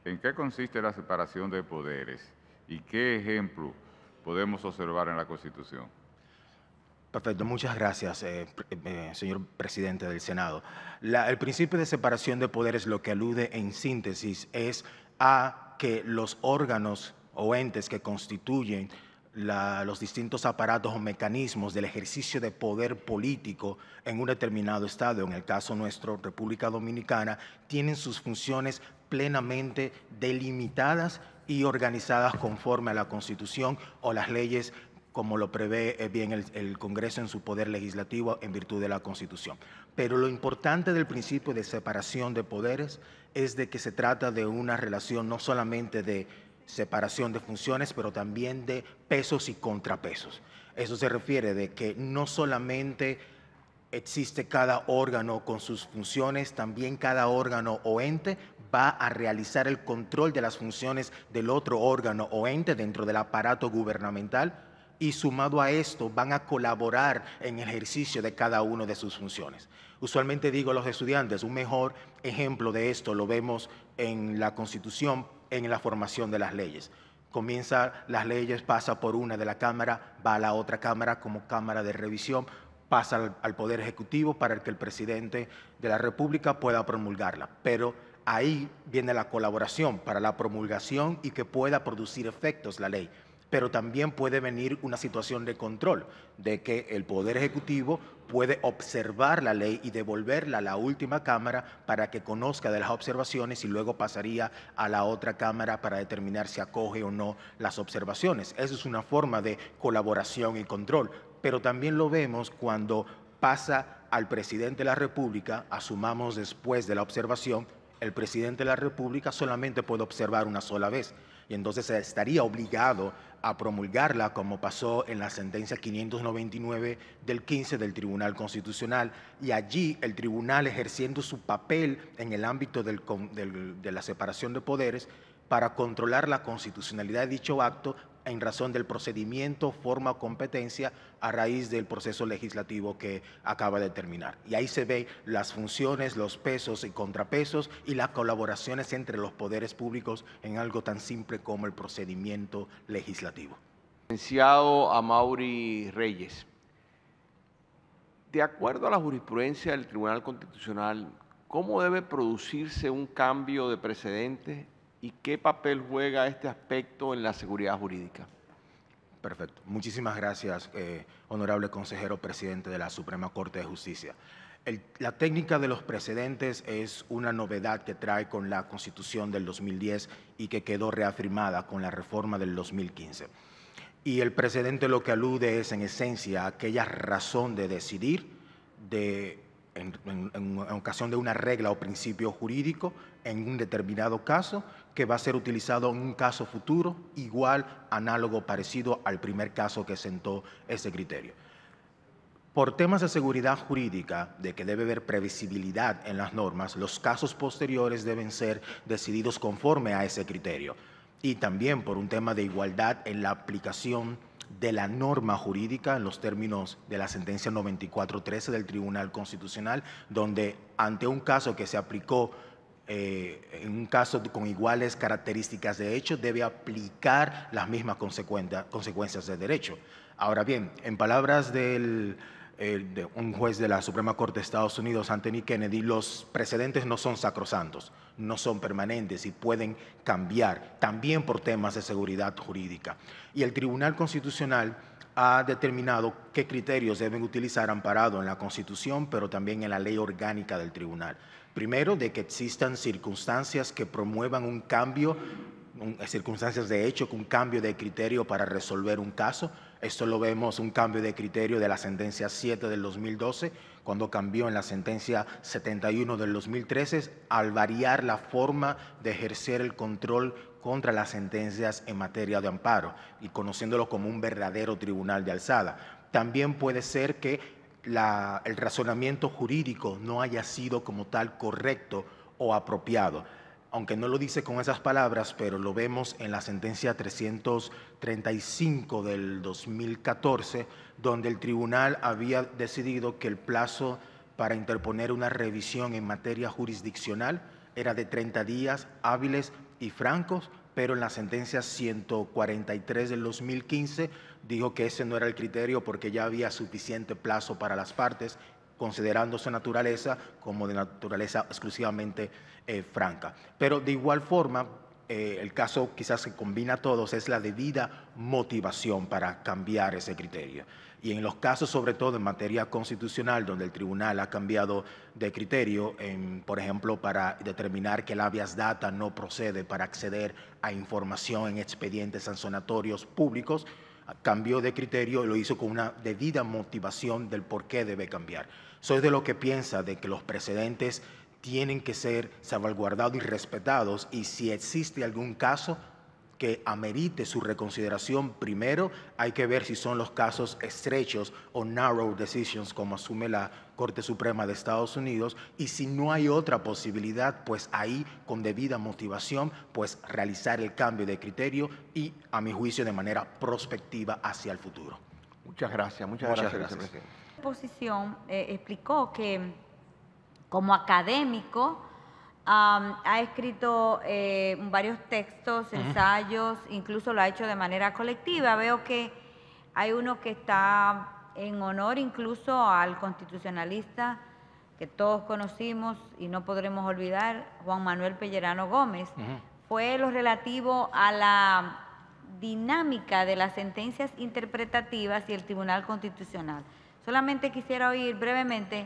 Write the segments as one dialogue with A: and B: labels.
A: ¿En qué consiste la separación de poderes y qué ejemplo podemos observar en la Constitución?
B: Perfecto, muchas gracias, señor presidente del Senado. El principio de separación de poderes lo que alude en síntesis es a que los órganos o entes que constituyen los distintos aparatos o mecanismos del ejercicio de poder político en un determinado estado, en el caso nuestro, República Dominicana, tienen sus funciones plenamente delimitadas y organizadas conforme a la Constitución o las leyes como lo prevé bien el Congreso en su poder legislativo en virtud de la Constitución. Pero lo importante del principio de separación de poderes es de que se trata de una relación no solamente de separación de funciones, pero también de pesos y contrapesos. Eso se refiere de que no solamente existe cada órgano con sus funciones, también cada órgano o ente va a realizar el control de las funciones del otro órgano o ente dentro del aparato gubernamental y sumado a esto van a colaborar en el ejercicio de cada una de sus funciones. Usualmente digo a los estudiantes, un mejor ejemplo de esto lo vemos en la Constitución, en la formación de las leyes. Comienza las leyes, pasa por una de la Cámara, va a la otra Cámara como Cámara de Revisión, pasa al Poder Ejecutivo para que el presidente de la República pueda promulgarla. Pero ahí viene la colaboración para la promulgación y que pueda producir efectos la ley. Pero también puede venir una situación de control, de que el Poder Ejecutivo puede observar la ley y devolverla a la última Cámara para que conozca de las observaciones y luego pasaría a la otra Cámara para determinar si acoge o no las observaciones. Eso es una forma de colaboración y control, pero también lo vemos cuando pasa al presidente de la República, asumamos después de la observación, el presidente de la República solamente puede observar una sola vez y entonces estaría obligado a promulgarla como pasó en la sentencia 599 del 15 del Tribunal Constitucional y allí el tribunal ejerciendo su papel en el ámbito de la separación de poderes para controlar la constitucionalidad de dicho acto en razón del procedimiento, forma o competencia a raíz del proceso legislativo que acaba de terminar. Y ahí se ve las funciones, los pesos y contrapesos y las colaboraciones entre los poderes públicos en algo tan simple como el procedimiento legislativo.
C: Licenciado Amaury Reyes, de acuerdo a la jurisprudencia del Tribunal Constitucional, ¿cómo debe producirse un cambio de precedente y qué papel juega este aspecto en la seguridad jurídica?
B: Perfecto. Muchísimas gracias, honorable consejero presidente de la Suprema Corte de Justicia. La técnica de los precedentes es una novedad que trae con la Constitución del 2010 y que quedó reafirmada con la reforma del 2015. Y el precedente lo que alude es, en esencia, a aquella razón de decidir en ocasión de una regla o principio jurídico en un determinado caso que va a ser utilizado en un caso futuro igual, análogo, parecido al primer caso que sentó ese criterio. Por temas de seguridad jurídica, de que debe haber previsibilidad en las normas, los casos posteriores deben ser decididos conforme a ese criterio. Y también por un tema de igualdad en la aplicación de la norma jurídica en los términos de la sentencia 9413 del Tribunal Constitucional, donde ante un caso que se aplicó en un caso con iguales características de hecho, debe aplicar las mismas consecuencias de derecho. Ahora bien, en palabras de un juez de la Suprema Corte de Estados Unidos, Anthony Kennedy, los precedentes no son sacrosantos, no son permanentes y pueden cambiar, también por temas de seguridad jurídica. Y el Tribunal Constitucional ha determinado qué criterios deben utilizar amparado en la Constitución, pero también en la ley orgánica del Tribunal. Primero, de que existan circunstancias que promuevan un cambio, circunstancias de hecho, un cambio de criterio para resolver un caso. Esto lo vemos, un cambio de criterio de la sentencia 7 del 2012, cuando cambió en la sentencia 71 del 2013, al variar la forma de ejercer el control contra las sentencias en materia de amparo y conociéndolo como un verdadero tribunal de alzada. También puede ser que el razonamiento jurídico no haya sido como tal correcto o apropiado. Aunque no lo dice con esas palabras, pero lo vemos en la sentencia 335 del 2014, donde el tribunal había decidido que el plazo para interponer una revisión en materia jurisdiccional era de 30 días hábiles y francos, pero en la sentencia 143 del 2015 dijo que ese no era el criterio porque ya había suficiente plazo para las partes, considerando su naturaleza como de naturaleza exclusivamente franca. Pero de igual forma, el caso quizás que combina a todos es la debida motivación para cambiar ese criterio. Y en los casos, sobre todo en materia constitucional, donde el tribunal ha cambiado de criterio, por ejemplo, para determinar que el habeas data no procede para acceder a información en expedientes sancionatorios públicos, cambió de criterio y lo hizo con una debida motivación del por qué debe cambiar. Soy de lo que piensa de que los precedentes tienen que ser salvaguardados y respetados, y si existe algún caso que amerite su reconsideración, primero hay que ver si son los casos estrechos o narrow decisions, como asume la Corte Suprema de Estados Unidos, y si no hay otra posibilidad, pues ahí con debida motivación, pues realizar el cambio de criterio y, a mi juicio, de manera prospectiva hacia el futuro.
C: Muchas gracias, vicepresidente.
D: La posición explicó que como académico ha escrito varios textos, ensayos, incluso lo ha hecho de manera colectiva. Veo que hay uno que está en honor incluso al constitucionalista que todos conocimos y no podremos olvidar, Juan Manuel Pellerano Gómez. Fue lo relativo a la dinámica de las sentencias interpretativas y el Tribunal Constitucional. Solamente quisiera oír brevemente,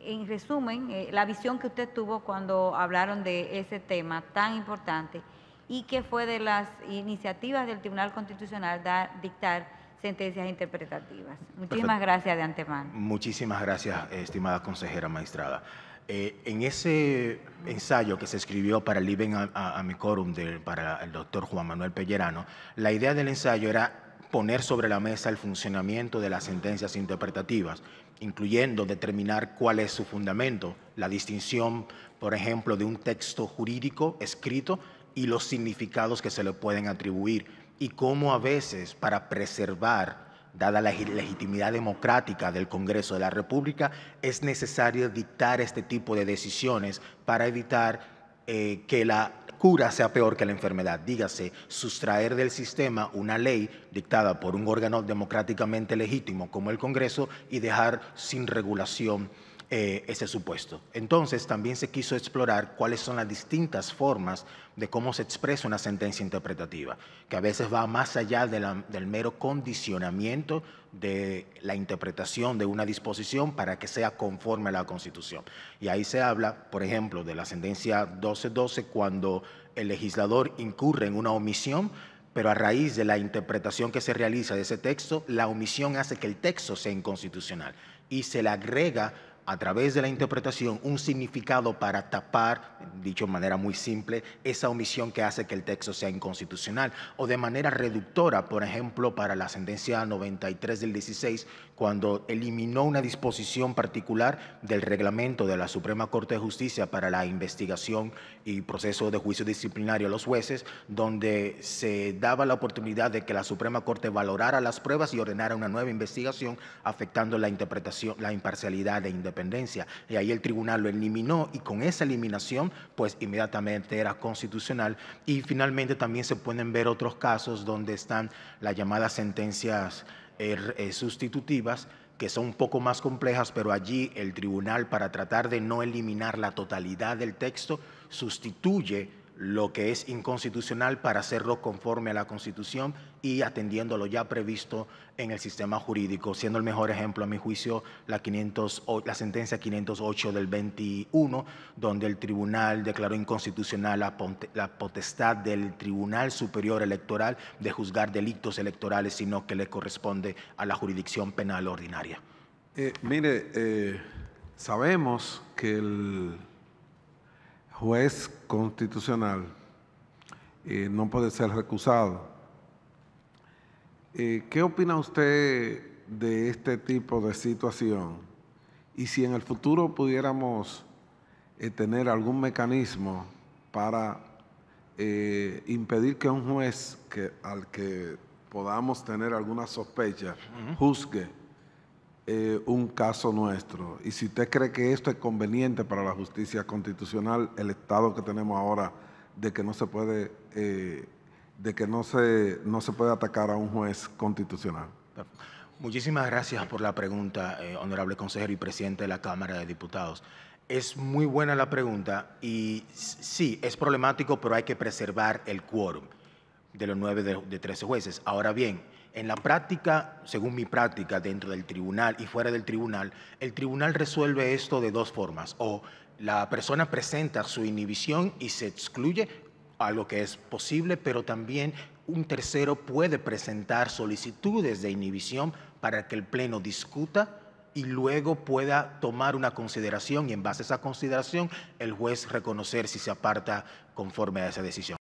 D: en resumen, la visión que usted tuvo cuando hablaron de ese tema tan importante y que fue de las iniciativas del Tribunal Constitucional dictar sentencias interpretativas. Muchísimas gracias de antemano.
B: Muchísimas gracias, estimada consejera magistrada. En ese ensayo que se escribió para el Libem Amicorum para el doctor Juan Manuel Pellerano, la idea del ensayo era poner sobre la mesa el funcionamiento de las sentencias interpretativas, incluyendo determinar cuál es su fundamento, la distinción, por ejemplo, de un texto jurídico escrito y los significados que se le pueden atribuir, y cómo a veces, para preservar, dada la legitimidad democrática del Congreso de la República, es necesario dictar este tipo de decisiones para evitar que la cura sea peor que la enfermedad. Dígase, sustraer del sistema una ley dictada por un órgano democráticamente legítimo como el Congreso y dejar sin regulación ese supuesto. Entonces, también se quiso explorar cuáles son las distintas formas de cómo se expresa una sentencia interpretativa, que a veces va más allá del mero condicionamiento de la interpretación de una disposición para que sea conforme a la Constitución. Y ahí se habla, por ejemplo, de la sentencia 1212, cuando el legislador incurre en una omisión, pero a raíz de la interpretación que se realiza de ese texto, la omisión hace que el texto sea inconstitucional y se le agrega a través de la interpretación un significado para tapar, dicho de manera muy simple, esa omisión que hace que el texto sea inconstitucional. O de manera reductora, por ejemplo, para la sentencia 93 del 16, cuando eliminó una disposición particular del reglamento de la Suprema Corte de Justicia para la investigación y proceso de juicio disciplinario a los jueces, donde se daba la oportunidad de que la Suprema Corte valorara las pruebas y ordenara una nueva investigación, afectando la interpretación, la imparcialidad e independencia. Y ahí el tribunal lo eliminó, y con esa eliminación pues inmediatamente era constitucional. Y finalmente también se pueden ver otros casos donde están las llamadas sentencias sustitutivas, que son un poco más complejas, pero allí el tribunal, para tratar de no eliminar la totalidad del texto, sustituye lo que es inconstitucional para hacerlo conforme a la Constitución y atendiendo lo ya previsto en el sistema jurídico, siendo el mejor ejemplo, a mi juicio, la sentencia 508 del 21, donde el tribunal declaró inconstitucional la potestad del Tribunal Superior Electoral de juzgar delitos electorales, sino que le corresponde a la jurisdicción penal ordinaria.
E: Sabemos que el juez constitucional no puede ser recusado. ¿Qué opina usted de este tipo de situación? Y si en el futuro pudiéramos tener algún mecanismo para impedir que un juez al que podamos tener alguna sospecha juzgue un caso nuestro. Y si usted cree que esto es conveniente para la justicia constitucional, el estado que tenemos ahora de que no se puede, no se puede atacar a un juez constitucional.
B: Muchísimas gracias por la pregunta, honorable consejero y presidente de la Cámara de Diputados. Es muy buena la pregunta y sí, es problemático, pero hay que preservar el quórum de los 9 de 13 jueces. Ahora bien, en la práctica, según mi práctica dentro del tribunal y fuera del tribunal, el tribunal resuelve esto de dos formas. O la persona presenta su inhibición y se excluye, algo que es posible, pero también un tercero puede presentar solicitudes de inhibición para que el Pleno discuta y luego pueda tomar una consideración y en base a esa consideración el juez reconocer si se aparta conforme a esa decisión.